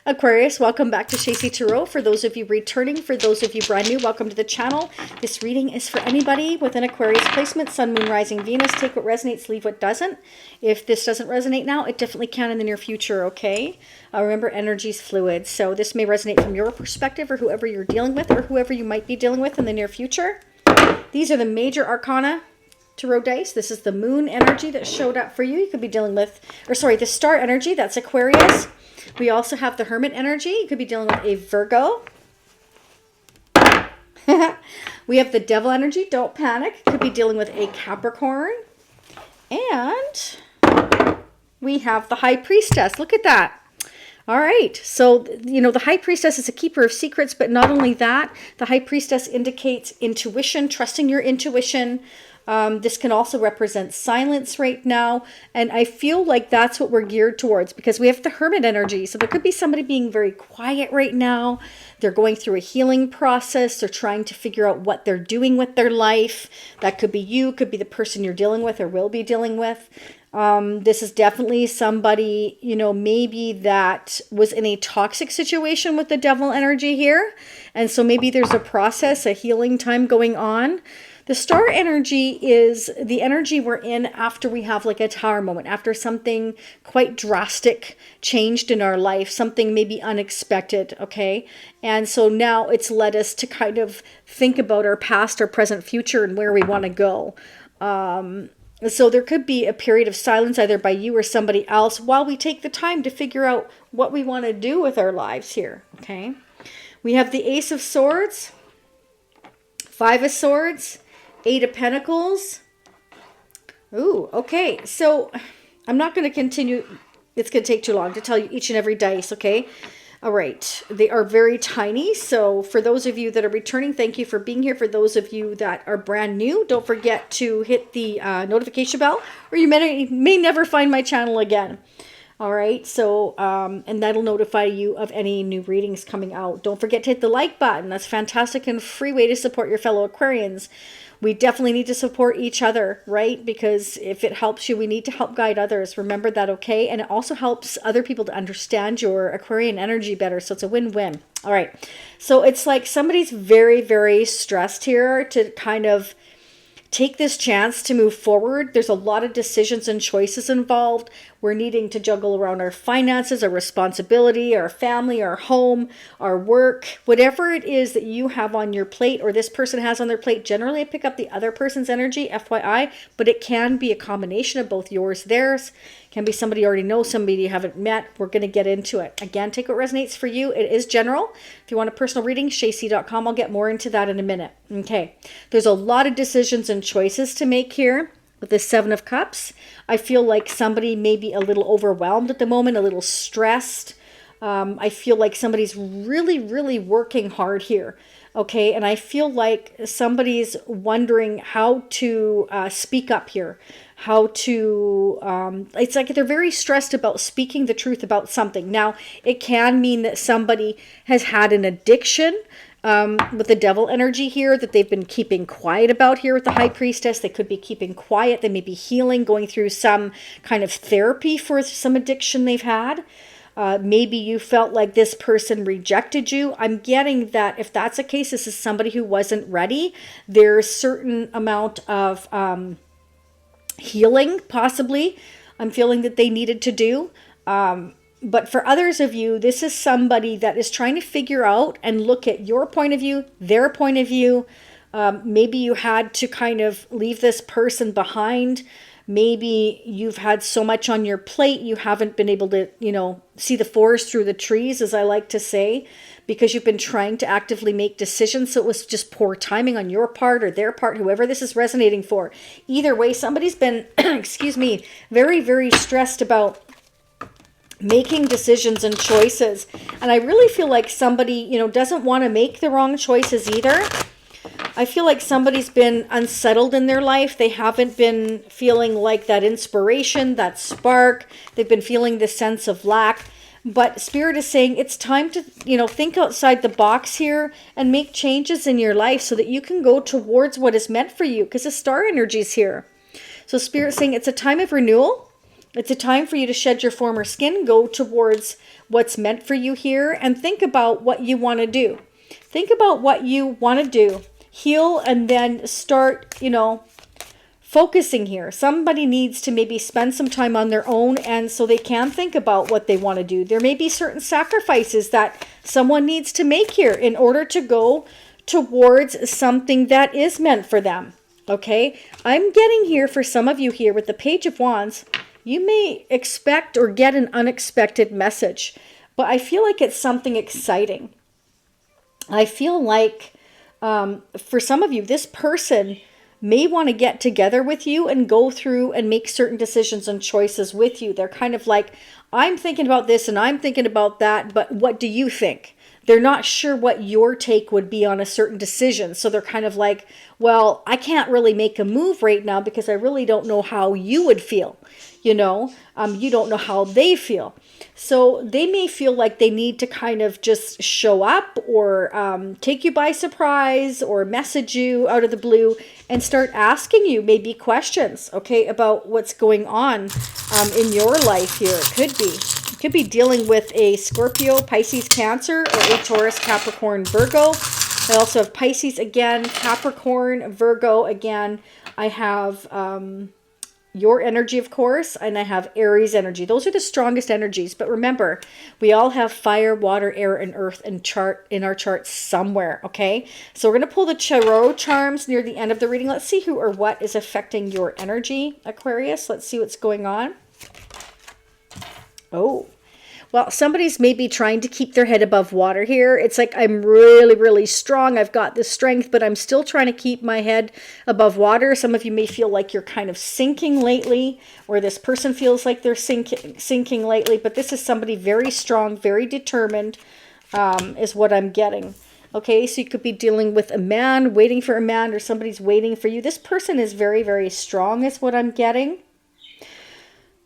Aquarius, welcome back to Shacey Tarot. For those of you returning, for those of you brand new, welcome to the channel. This reading is for anybody with an Aquarius placement, Sun, Moon, Rising, Venus. Take what resonates, leave what doesn't. If this doesn't resonate now, it definitely can in the near future, okay? Remember, energy is fluid, so this may resonate from your perspective or whoever you're dealing with or whoever you might be dealing with in the near future. These are the major arcana tarot dice. This is the moon energy that showed up for you. You could be dealing with, or sorry, the star energy, that's Aquarius. We also have the hermit energy. You could be dealing with a Virgo. We have the devil energy. Don't panic. Could be dealing with a Capricorn. And we have the high priestess. Look at that. All right. So, you know, the high priestess is a keeper of secrets, but not only that, the high priestess indicates intuition, trusting your intuition. This can also represent silence right now. And I feel like that's what we're geared towards because we have the hermit energy. So there could be somebody being very quiet right now. They're going through a healing process. They're trying to figure out what they're doing with their life. That could be you, could be the person you're dealing with or will be dealing with. This is definitely somebody, you know, maybe that was in a toxic situation with the devil energy here. And so maybe there's a process, a healing time going on. The star energy is the energy we're in after we have like a tower moment, after something quite drastic changed in our life, something maybe unexpected, okay? And so now it's led us to kind of think about our past, our present, future, and where we want to go. So there could be a period of silence either by you or somebody else while we take the time to figure out what we want to do with our lives here, okay? We have the Ace of Swords, Five of Swords, Eight of Pentacles. Ooh, okay. So I'm not going to continue. It's going to take too long to tell you each and every dice, okay? All right. They are very tiny. So for those of you that are returning, thank you for being here. For those of you that are brand new, don't forget to hit the notification bell or you may never find my channel again. All right, so, and that'll notify you of any new readings coming out. Don't forget to hit the like button. That's a fantastic and free way to support your fellow Aquarians. We definitely need to support each other, right? Because if it helps you, we need to help guide others. Remember that, okay? And it also helps other people to understand your Aquarian energy better. So it's a win-win. All right, so it's like somebody's very, very stressed here to kind of take this chance to move forward. There's a lot of decisions and choices involved. We're needing to juggle around our finances, our responsibility, our family, our home, our work, whatever it is that you have on your plate or this person has on their plate. Generally, I pick up the other person's energy, FYI, but it can be a combination of both yours, theirs. It can be somebody you already know, somebody you haven't met. We're going to get into it. Again, take what resonates for you. It is general. If you want a personal reading, shacey.com. I'll get more into that in a minute. Okay. There's a lot of decisions and choices to make here. With the Seven of Cups, I feel like somebody may be a little overwhelmed at the moment, a little stressed. I feel like somebody's really, really working hard here. Okay, and I feel like somebody's wondering how to speak up here. How to, it's like they're very stressed about speaking the truth about something. Now, it can mean that somebody has had an addiction. With the devil energy here that they've been keeping quiet about here with the high priestess. They could be keeping quiet. They may be healing, going through some kind of therapy for some addiction they've had. Maybe you felt like this person rejected you. I'm getting that if that's the case, this is somebody who wasn't ready. There's a certain amount of healing, possibly, I'm feeling that they needed to do. But for others of you, this is somebody that is trying to figure out and look at your point of view, their point of view. Maybe you had to kind of leave this person behind. Maybe you've had so much on your plate, you haven't been able to, you know, see the forest through the trees, as I like to say, because you've been trying to actively make decisions. So it was just poor timing on your part or their part, whoever this is resonating for. Either way, somebody's been, excuse me, very, very stressed about making decisions and choices. And I really feel like somebody, you know, doesn't want to make the wrong choices either. I feel like somebody's been unsettled in their life. They haven't been feeling like that inspiration, that spark. They've been feeling this sense of lack. But Spirit is saying it's time to, you know, think outside the box here and make changes in your life so that you can go towards what is meant for you, because the star energy is here. So Spirit is saying it's a time of renewal. It's a time for you to shed your former skin, go towards what's meant for you here, and think about what you want to do. Think about what you want to do. Heal, and then start, focusing here. Somebody needs to maybe spend some time on their own, and so they can think about what they want to do. There may be certain sacrifices that someone needs to make here in order to go towards something that is meant for them. Okay, I'm getting here for some of you here with the Page of Wands. You may expect or get an unexpected message, but I feel like it's something exciting. I feel like for some of you, this person may want to get together with you and go through and make certain decisions and choices with you. They're kind of like, I'm thinking about this and I'm thinking about that, but what do you think? They're not sure what your take would be on a certain decision. So they're kind of like, well, I can't really make a move right now because I really don't know how you would feel. You don't know how they feel. So they may feel like they need to kind of just show up or take you by surprise or message you out of the blue and start asking you maybe questions, okay, about what's going on in your life here. It could be dealing with a Scorpio, Pisces, Cancer, or a Taurus, Capricorn, Virgo. I also have Pisces again, Capricorn, Virgo again. I have your energy, of course, and I have Aries energy. Those are the strongest energies. But remember, we all have fire, water, air, and earth in our chart somewhere, okay? So we're going to pull the tarot charms near the end of the reading. Let's see who or what is affecting your energy, Aquarius. Let's see what's going on. Oh, well, somebody's maybe trying to keep their head above water here. It's like, I'm really, really strong. I've got the strength, but I'm still trying to keep my head above water. Some of you may feel like you're kind of sinking lately, or this person feels like they're sinking lately, but this is somebody very strong, very determined, is what I'm getting. Okay, so you could be dealing with a man, waiting for a man, or somebody's waiting for you. This person is very, very strong, is what I'm getting.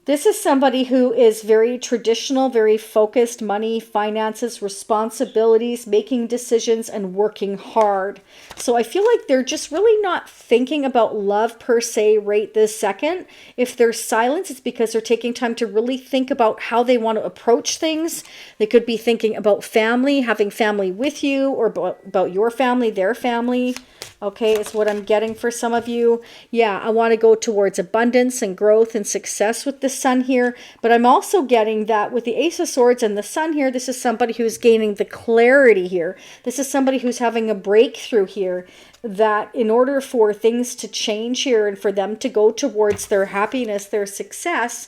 This is somebody who is very traditional, very focused, money, finances, responsibilities, making decisions, and working hard. So I feel like they're just really not thinking about love per se right this second. If there's silence, it's because they're taking time to really think about how they want to approach things. They could be thinking about family, having family with you, or about your family, their family. Okay, it's what I'm getting for some of you. Yeah, I want to go towards abundance and growth and success with the Sun here. But I'm also getting that with the Ace of Swords and the Sun here, this is somebody who's gaining the clarity here. This is somebody who's having a breakthrough here, that in order for things to change here and for them to go towards their happiness, their success,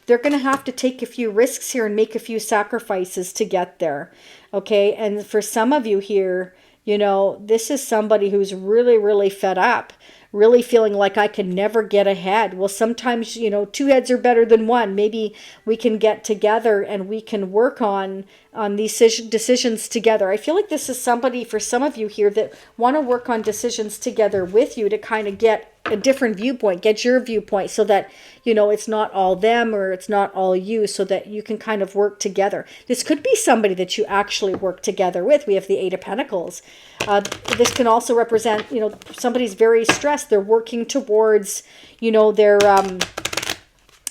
they're going to have to take a few risks here and make a few sacrifices to get there. Okay, and for some of you here, this is somebody who's really, really fed up, really feeling like I can never get ahead. Well, sometimes, two heads are better than one. Maybe we can get together and we can work on these decisions together. I feel like this is somebody, for some of you here, that want to work on decisions together with you to kind of get a different viewpoint, get your viewpoint, so that, it's not all them or it's not all you, so that you can kind of work together. This could be somebody that you actually work together with. We have the Eight of Pentacles. This can also represent, somebody's very stressed. They're working towards,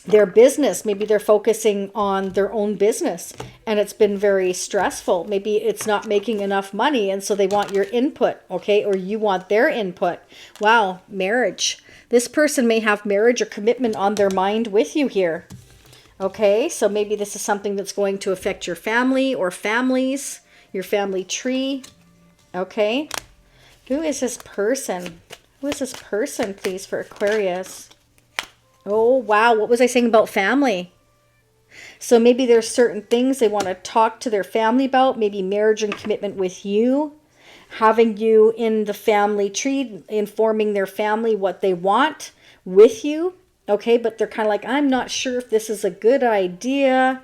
their business. Maybe they're focusing on their own business and it's been very stressful. Maybe it's not making enough money and so they want your input, okay? Or you want their input. Wow, marriage. This person may have marriage or commitment on their mind with you here. Okay, so maybe this is something that's going to affect your family or families, your family tree. Okay, who is this person? Who is this person, please, for Aquarius? Oh, wow. What was I saying about family? So maybe there's certain things they want to talk to their family about, maybe marriage and commitment with you, having you in the family tree, informing their family what they want with you. Okay, but they're kind of like, I'm not sure if this is a good idea.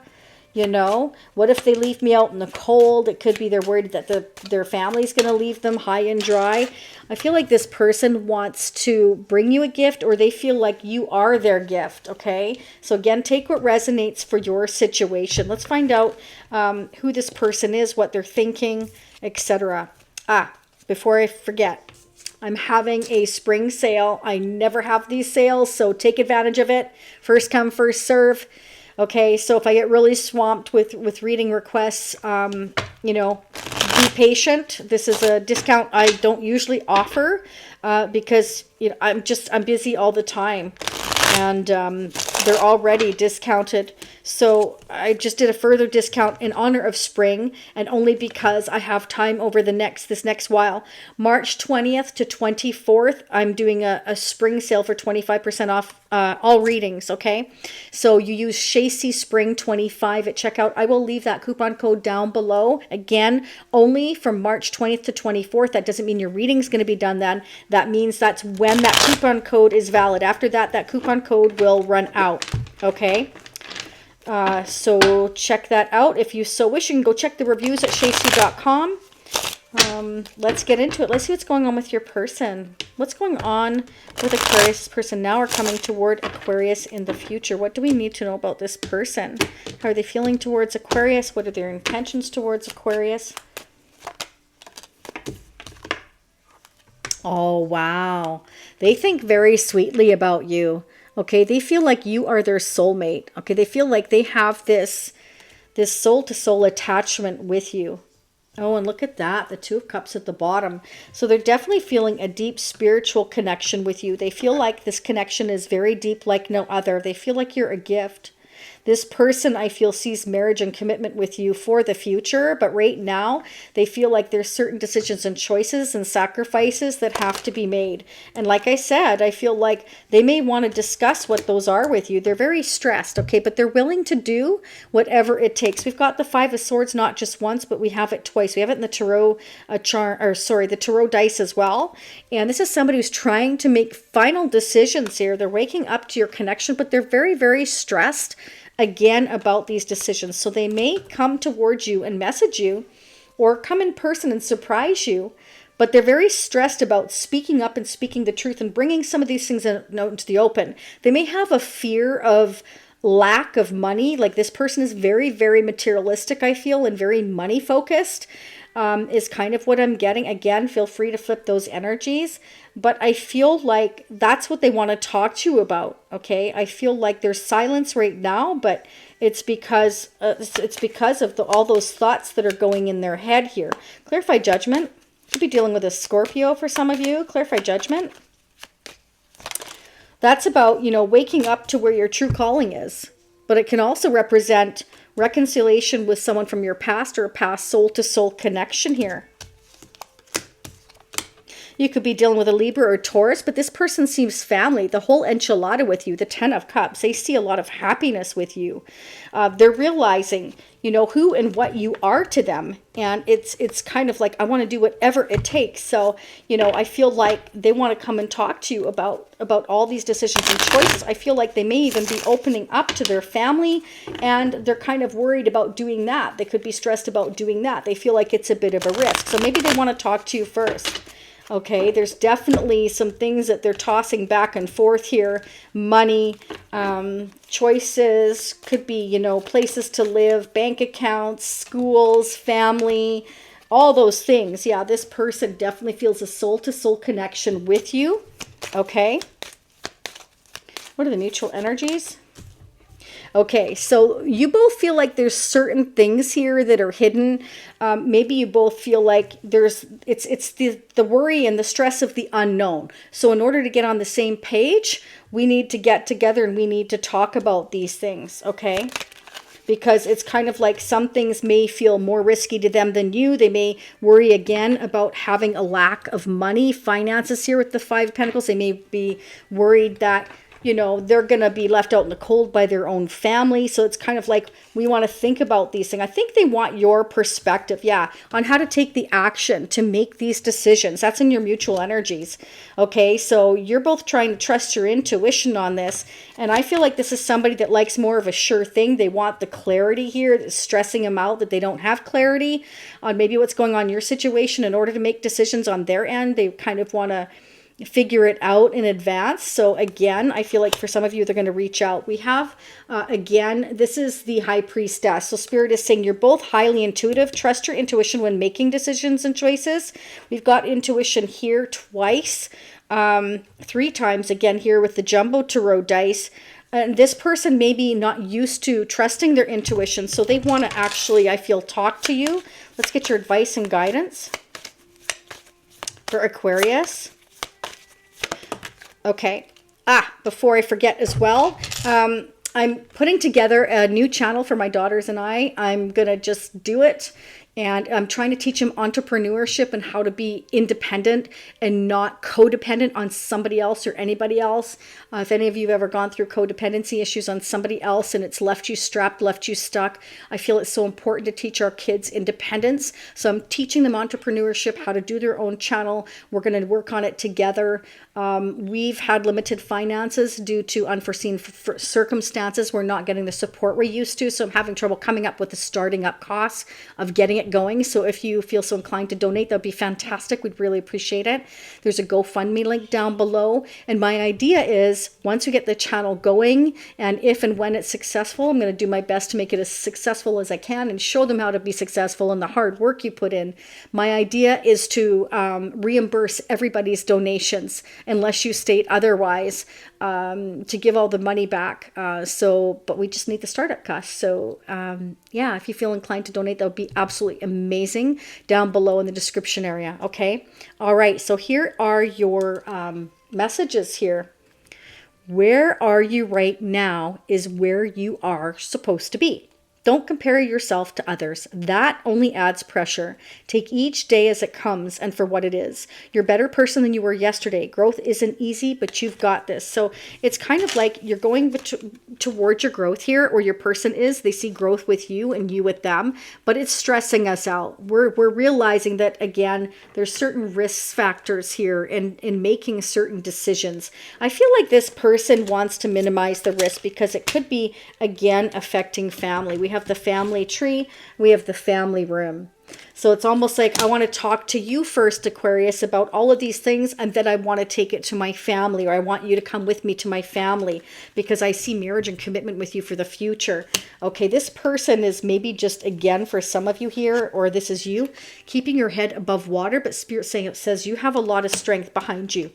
What if they leave me out in the cold? It could be they're worried that their family's going to leave them high and dry. I feel like this person wants to bring you a gift, or they feel like you are their gift, okay? So again, take what resonates for your situation. Let's find out who this person is, what they're thinking, etc. Before I forget, I'm having a spring sale. I never have these sales, so take advantage of it. First come, first serve. Okay, so if I get really swamped with reading requests, you know, be patient. This is a discount I don't usually offer because, you know, I'm busy all the time, and they're already discounted. So I just did a further discount in honor of spring, and only because I have time over this next while. March 20th to 24th, I'm doing a spring sale for 25% off all readings, okay? So you use Shacy Spring 25 at checkout. I will leave that coupon code down below. Again, only from March 20th to 24th. That doesn't mean your reading's going to be done then. That means that's when that coupon code is valid. After that, that coupon code will run out, okay? So check that out. If you so wish, you can go check the reviews at shacy.com. Let's get into it. Let's see what's going on with your person. What's going on with Aquarius person now or coming toward Aquarius in the future? What do we need to know about this person? How are they feeling towards Aquarius? What are their intentions towards Aquarius? Oh, wow. They think very sweetly about you. Okay, they feel like you are their soulmate. Okay, they feel like they have this soul-to-soul attachment with you. Oh, and look at that, the Two of Cups at the bottom. So they're definitely feeling a deep spiritual connection with you. They feel like this connection is very deep, like no other. They feel like you're a gift. This person, I feel, sees marriage and commitment with you for the future, but right now they feel like there's certain decisions and choices and sacrifices that have to be made. And like I said, I feel like they may want to discuss what those are with you. They're very stressed, okay, but they're willing to do whatever it takes. We've got the Five of Swords not just once, but we have it twice. We have it in the tarot the tarot dice as well. And this is somebody who's trying to make final decisions here. They're waking up to your connection, but they're very, very stressed again about these decisions. So they may come towards you and message you or come in person and surprise you, but they're very stressed about speaking up and speaking the truth and bringing some of these things out into the open. They may have a fear of lack of money. Like this person is very, very materialistic, I feel, and very money focused. Is kind of what I'm getting. Again, feel free to flip those energies. But I feel like that's what they want to talk to you about, okay? I feel like there's silence right now, but it's because of all those thoughts that are going in their head here. Clarify judgment. Could be dealing with a Scorpio for some of you. Clarify judgment. That's about, you know, waking up to where your true calling is. But it can also represent reconciliation with someone from your past or a past soul-to-soul connection here. You could be dealing with a Libra or Taurus, but this person seems family. The whole enchilada with you, the Ten of Cups. They see a lot of happiness with you. They're realizing, you know, who and what you are to them. And it's kind of like, I want to do whatever it takes. So, you know, I feel like they want to come and talk to you about all these decisions and choices. I feel like they may even be opening up to their family, and they're kind of worried about doing that. They could be stressed about doing that. They feel like it's a bit of a risk. So maybe they want to talk to you first. Okay, there's definitely some things that they're tossing back and forth here. Money, choices, could be, you know, places to live, bank accounts, schools, family, all those things. Yeah, this person definitely feels a soul-to-soul connection with you. Okay. What are the mutual energies? Okay, so you both feel like there's certain things here that are hidden. Maybe you both feel like it's the worry and the stress of the unknown. So in order to get on the same page, we need to get together and we need to talk about these things, okay? Because it's kind of like some things may feel more risky to them than you. They may worry again about having a lack of money, finances here with the Five of Pentacles. They may be worried that, you know, they're going to be left out in the cold by their own family. So it's kind of like we want to think about these things. I think they want your perspective, yeah, on how to take the action to make these decisions. That's in your mutual energies. Okay, so you're both trying to trust your intuition on this. And I feel like this is somebody that likes more of a sure thing. They want the clarity here that's stressing them out that they don't have clarity on maybe what's going on in your situation in order to make decisions on their end. They kind of want to, figure it out in advance. So again, I feel like for some of you, they're going to reach out. We have, again, this is the High Priestess. So Spirit is saying you're both highly intuitive. Trust your intuition when making decisions and choices. We've got intuition here twice, 3 times again here with the Jumbo Tarot dice. And this person may be not used to trusting their intuition. So they want to actually, I feel, talk to you. Let's get your advice and guidance for Aquarius. Okay. Before I forget as well, I'm putting together a new channel for my daughters and I. I'm going to just do it. And I'm trying to teach them entrepreneurship and how to be independent and not codependent on somebody else or anybody else. If any of you have ever gone through codependency issues on somebody else and it's left you strapped, left you stuck, I feel it's so important to teach our kids independence. So I'm teaching them entrepreneurship, how to do their own channel. We're going to work on it together. We've had limited finances due to unforeseen circumstances. We're not getting the support we're used to. So I'm having trouble coming up with the starting up costs of getting it going. So if you feel so inclined to donate, that'd be fantastic. We'd really appreciate it. There's a GoFundMe link down below. And my idea is once we get the channel going and if and when it's successful, I'm going to do my best to make it as successful as I can and show them how to be successful and the hard work you put in. My idea is to reimburse everybody's donations unless you state otherwise, to give all the money back. But we just need the startup costs. So yeah, if you feel inclined to donate, that would be absolutely amazing down below in the description area. Okay. All right. So here are your messages here. Where are you right now is where you are supposed to be. Don't compare yourself to others. That only adds pressure. Take each day as it comes and for what it is. You're a better person than you were yesterday. Growth isn't easy, but you've got this. So it's kind of like you're going towards your growth here, or your person is. They see growth with you and you with them, but it's stressing us out. We're realizing that, again, there's certain risk factors here in making certain decisions. I feel like this person wants to minimize the risk because it could be, again, affecting family. We have the family tree, we have the family room. So it's almost like I want to talk to you first, Aquarius, about all of these things, and then I want to take it to my family, or I want you to come with me to my family because I see marriage and commitment with you for the future. Okay, this person is maybe just, again, for some of you here, or this is you, keeping your head above water, but Spirit saying it says you have a lot of strength behind you.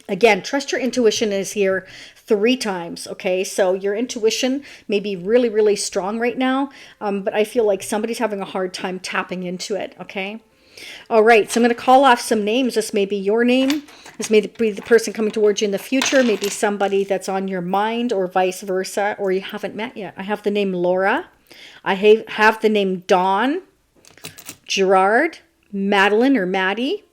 Again, trust your intuition is here 3 times, okay? So your intuition may be really, really strong right now, but I feel like somebody's having a hard time tapping into it, okay? All right, so I'm going to call off some names. This may be your name. This may be the person coming towards you in the future, maybe somebody that's on your mind or vice versa, or you haven't met yet. I have the name Laura. I have the name Dawn, Gerard, Madeline or Maddie,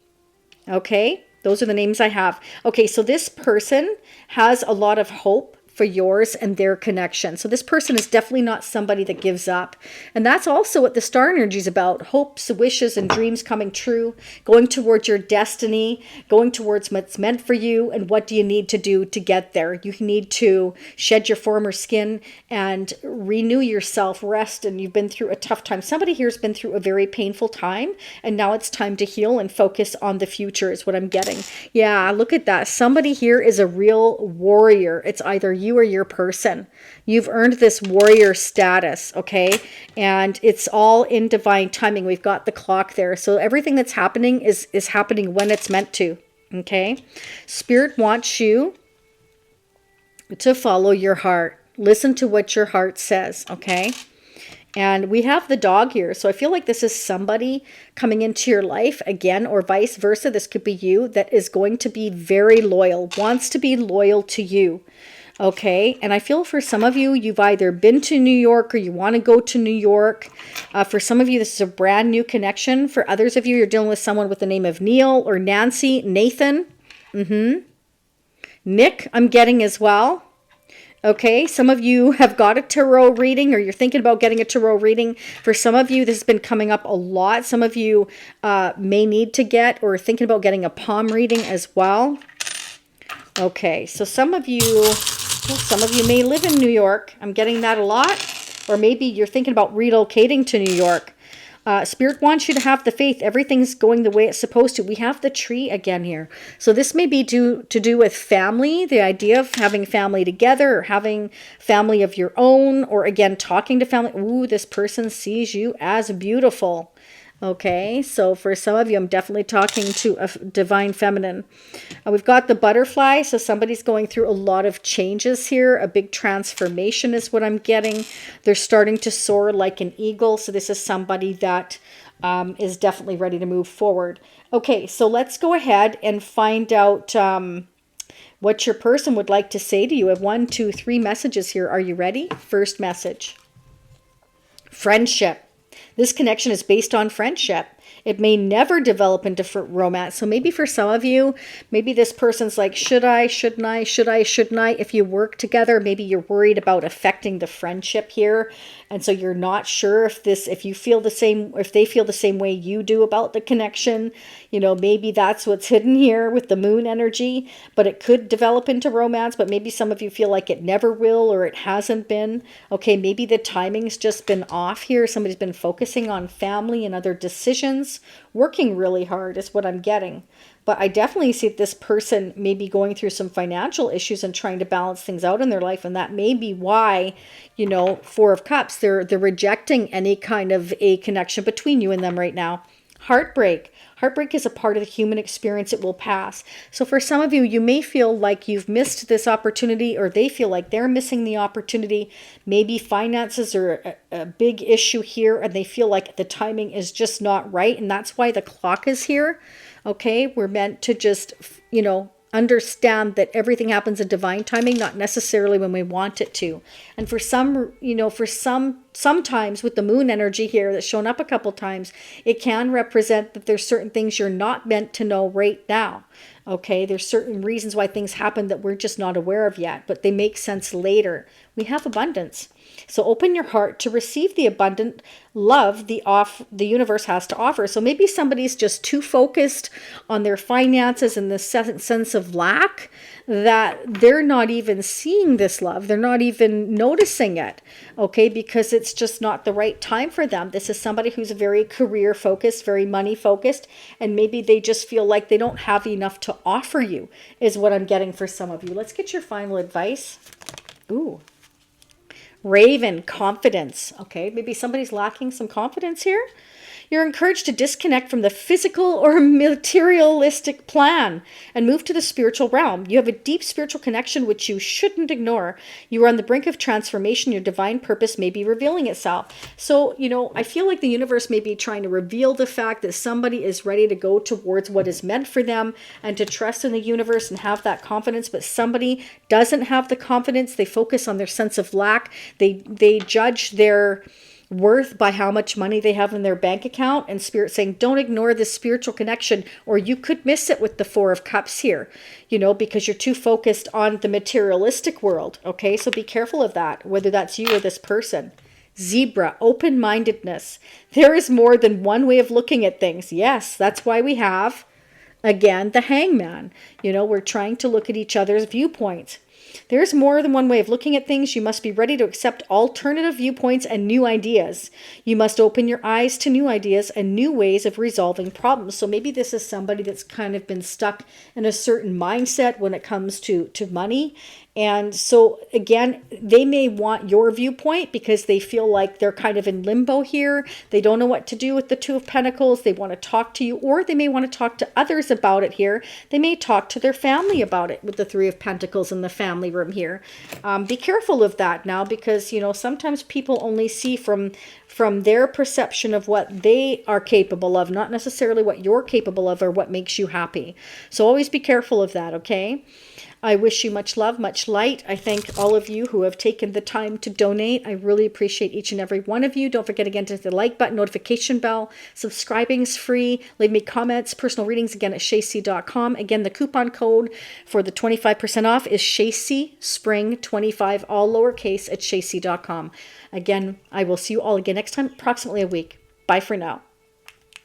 okay? Those are the names I have. Okay, so this person has a lot of hope for yours and their connection. So this person is definitely not somebody that gives up. And that's also what the star energy is about. Hopes, wishes, and dreams coming true, going towards your destiny, going towards what's meant for you, and what do you need to do to get there. You need to shed your former skin and renew yourself, rest, and you've been through a tough time. Somebody here has been through a very painful time, and now it's time to heal and focus on the future is what I'm getting. Yeah, look at that. Somebody here is a real warrior. It's either you or your person. You've earned this warrior status, okay? And it's all in divine timing. We've got the clock there. So everything that's happening is happening when it's meant to, okay? Spirit wants you to follow your heart. Listen to what your heart says, okay? And we have the dog here. So I feel like this is somebody coming into your life again, or vice versa. This could be you that is going to be very loyal, wants to be loyal to you. Okay, and I feel for some of you, you've either been to New York or you want to go to New York. For some of you, this is a brand new connection. For others of you, you're dealing with someone with the name of Neil or Nancy, Nathan. Nick, I'm getting as well. Okay, some of you have got a tarot reading or you're thinking about getting a tarot reading. For some of you, this has been coming up a lot. Some of you may need to get or thinking about getting a palm reading as well. Okay, so some of you may live in New York. I'm getting that a lot. Or maybe you're thinking about relocating to New York. Spirit wants you to have the faith. Everything's going the way it's supposed to. We have the tree again here. So this may be to do with family, the idea of having family together or having family of your own, or again, talking to family. Ooh, this person sees you as beautiful. Okay, so for some of you, I'm definitely talking to a divine feminine. We've got the butterfly, so somebody's going through a lot of changes here. A big transformation is what I'm getting. They're starting to soar like an eagle, so this is somebody that is definitely ready to move forward. Okay, so let's go ahead and find out what your person would like to say to you. I have 1, 2, 3 messages here. Are you ready? First message. Friendship. This connection is based on friendship. It may never develop into romance. So maybe for some of you, maybe this person's like, should I, shouldn't I, should I, shouldn't I? If you work together, maybe you're worried about affecting the friendship here. And so you're not sure if you feel the same, if they feel the same way you do about the connection. You know, maybe that's what's hidden here with the moon energy, but it could develop into romance, but maybe some of you feel like it never will, or it hasn't been. Okay, maybe the timing's just been off here. Somebody's been focusing on family and other decisions, working really hard is what I'm getting. But I definitely see this person may be going through some financial issues and trying to balance things out in their life. And that may be why, you know, 4 of Cups, they're rejecting any kind of a connection between you and them right now. Heartbreak. Heartbreak is a part of the human experience. It will pass. So for some of you, you may feel like you've missed this opportunity, or they feel like they're missing the opportunity. Maybe finances are a big issue here, and they feel like the timing is just not right. And that's why the clock is here. Okay, we're meant to just, you know, understand that everything happens in divine timing, not necessarily when we want it to. And for some, you know, sometimes with the moon energy here that's shown up a couple times, it can represent that there's certain things you're not meant to know right now. Okay, there's certain reasons why things happen that we're just not aware of yet, but they make sense later. We have abundance. So open your heart to receive the abundant love the universe has to offer. So maybe somebody's just too focused on their finances and the sense of lack that they're not even seeing this love. They're not even noticing it, okay, because it's just not the right time for them. This is somebody who's very career focused, very money focused, and maybe they just feel like they don't have enough to offer you, is what I'm getting for some of you. Let's get your final advice. Ooh. Raven, confidence. Okay, maybe somebody's lacking some confidence here. You're encouraged to disconnect from the physical or materialistic plan and move to the spiritual realm. You have a deep spiritual connection which you shouldn't ignore. You are on the brink of transformation. Your divine purpose may be revealing itself. So, you know, I feel like the universe may be trying to reveal the fact that somebody is ready to go towards what is meant for them and to trust in the universe and have that confidence, but somebody doesn't have the confidence. They focus on their sense of lack. They judge their worth by how much money they have in their bank account, and Spirit saying, don't ignore this spiritual connection, or you could miss it with the 4 of Cups here, you know, because you're too focused on the materialistic world. Okay, so be careful of that, whether that's you or this person. Zebra, open-mindedness. There is more than one way of looking at things. Yes, that's why we have, again, the Hangman. You know, we're trying to look at each other's viewpoints. There's more than one way of looking at things. You must be ready to accept alternative viewpoints and new ideas. You must open your eyes to new ideas and new ways of resolving problems. So maybe this is somebody that's kind of been stuck in a certain mindset when it comes to money. And so again, they may want your viewpoint because they feel like they're kind of in limbo here. They don't know what to do with the 2 of Pentacles. They want to talk to you, or they may want to talk to others about it here. They may talk to their family about it with the 3 of Pentacles in the family room here. Be careful of that now, because, you know, sometimes people only see from their perception of what they are capable of, not necessarily what you're capable of or what makes you happy. So always be careful of that, okay? I wish you much love, much light. I thank all of you who have taken the time to donate. I really appreciate each and every one of you. Don't forget again to hit the like button, notification bell. Subscribing is free. Leave me comments, personal readings again at shacey.com. Again, the coupon code for the 25% off is Shacey Spring 25, all lowercase, at shacey.com. Again, I will see you all again next time, approximately a week. Bye for now.